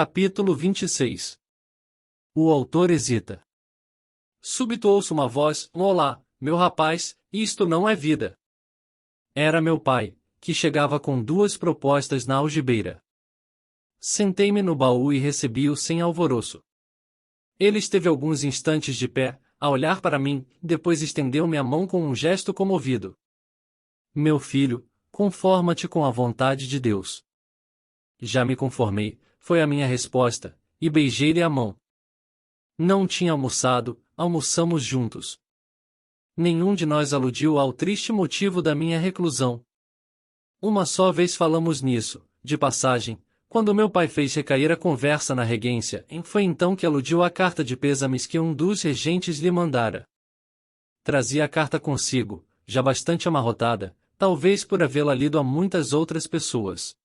Capítulo 26. O autor hesita. Súbito ouço uma voz: Olá, meu rapaz, isto não é vida. Era meu pai, que chegava com 2 propostas na algibeira. Sentei-me no baú e recebi-o sem alvoroço. Ele esteve alguns instantes de pé, a olhar para mim, depois estendeu-me a mão com um gesto comovido. Meu filho, conforma-te com a vontade de Deus. Já me conformei, foi a minha resposta, e beijei-lhe a mão. Não tinha almoçado, almoçamos juntos. Nenhum de nós aludiu ao triste motivo da minha reclusão. Uma só vez falamos nisso, de passagem, quando meu pai fez recair a conversa na regência, e foi então que aludiu à carta de pêsames que um dos regentes lhe mandara. Trazia a carta consigo, já bastante amarrotada, talvez por havê-la lido a muitas outras pessoas.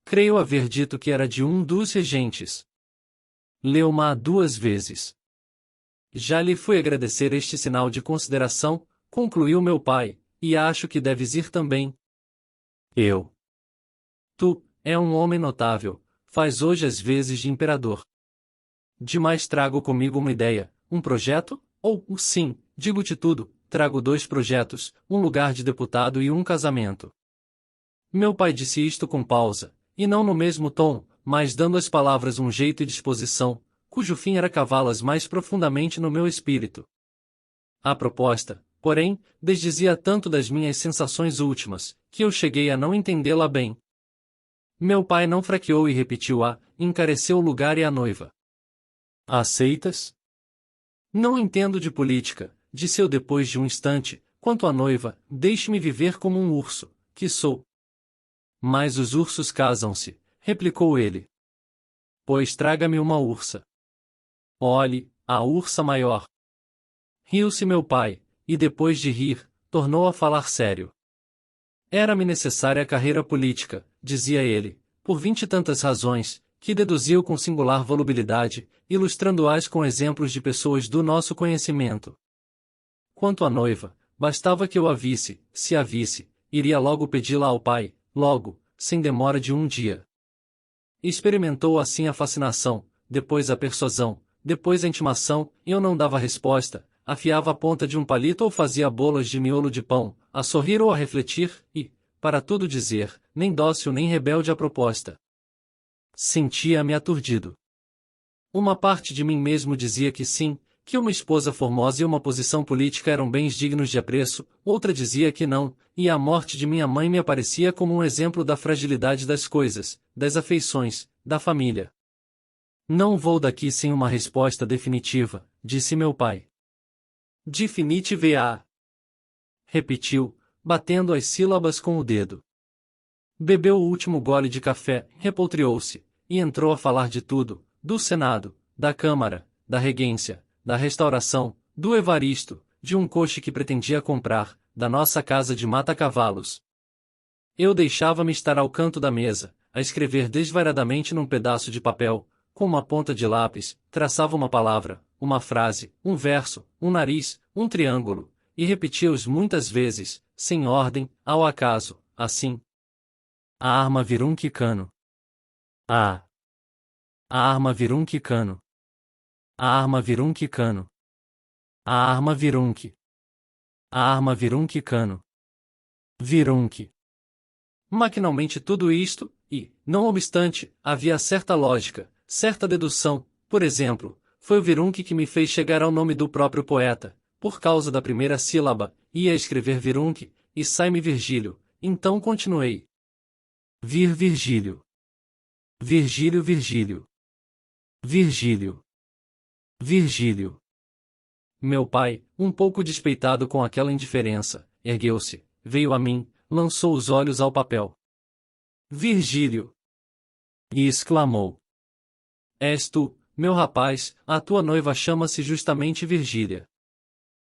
Creio haver dito que era de um dos regentes. Leu-ma 2 vezes. Já lhe fui agradecer este sinal de consideração, concluiu meu pai, e acho que deves ir também. Eu. Tu, é um homem notável, faz hoje as vezes de imperador. Demais trago comigo uma ideia, um projeto? Ou, sim, digo-te tudo, trago 2 projetos, um lugar de deputado e um casamento. Meu pai disse isto com pausa, e não no mesmo tom, mas dando às palavras um jeito e disposição, cujo fim era cavá-las mais profundamente no meu espírito. A proposta, porém, desdizia tanto das minhas sensações últimas, que eu cheguei a não entendê-la bem. Meu pai não fraqueou e repetiu-a, encareceu o lugar e a noiva. Aceitas? Não entendo de política, disse eu depois de um instante, quanto à noiva, deixe-me viver como um urso, que sou. Mas os ursos casam-se, replicou ele. Pois traga-me uma ursa. Olhe, a ursa maior. Riu-se meu pai, e depois de rir, tornou a falar sério. Era-me necessária a carreira política, dizia ele, por 20 e tantas razões, que deduziu com singular volubilidade, ilustrando-as com exemplos de pessoas do nosso conhecimento. Quanto à noiva, bastava que eu a visse, se a visse, iria logo pedi-la ao pai, logo, sem demora de um dia. Experimentou assim a fascinação, depois a persuasão, depois a intimação, e eu não dava resposta, afiava a ponta de um palito ou fazia bolas de miolo de pão, a sorrir ou a refletir, e, para tudo dizer, nem dócil nem rebelde à proposta. Sentia-me aturdido. Uma parte de mim mesmo dizia que sim, que uma esposa formosa e uma posição política eram bens dignos de apreço, outra dizia que não, e a morte de minha mãe me aparecia como um exemplo da fragilidade das coisas, das afeições, da família. Não vou daqui sem uma resposta definitiva, disse meu pai. Definitiva, repetiu, batendo as sílabas com o dedo. Bebeu o último gole de café, repoltreou-se, e entrou a falar de tudo, do Senado, da Câmara, da Regência, da Restauração, do Evaristo, de um coche que pretendia comprar, da nossa casa de mata-cavalos. Eu deixava-me estar ao canto da mesa, a escrever desvairadamente num pedaço de papel, com uma ponta de lápis, traçava uma palavra, uma frase, um verso, um nariz, um triângulo, e repetia-os muitas vezes, sem ordem, ao acaso, assim. A arma virou um quicano. A arma virou um quicano. A arma virou um quicano. A arma virunque. A arma virunque cano. Virunque. Maquinalmente tudo isto, e, não obstante, havia certa lógica, certa dedução, por exemplo, foi o virunque que me fez chegar ao nome do próprio poeta, por causa da primeira sílaba, ia escrever virunque, e sai-me Virgílio, então continuei. Virgílio. Virgílio Virgílio. Virgílio. Virgílio. Meu pai, um pouco despeitado com aquela indiferença, ergueu-se, veio a mim, lançou os olhos ao papel. Virgílio! E exclamou. És tu, meu rapaz, a tua noiva chama-se justamente Virgília.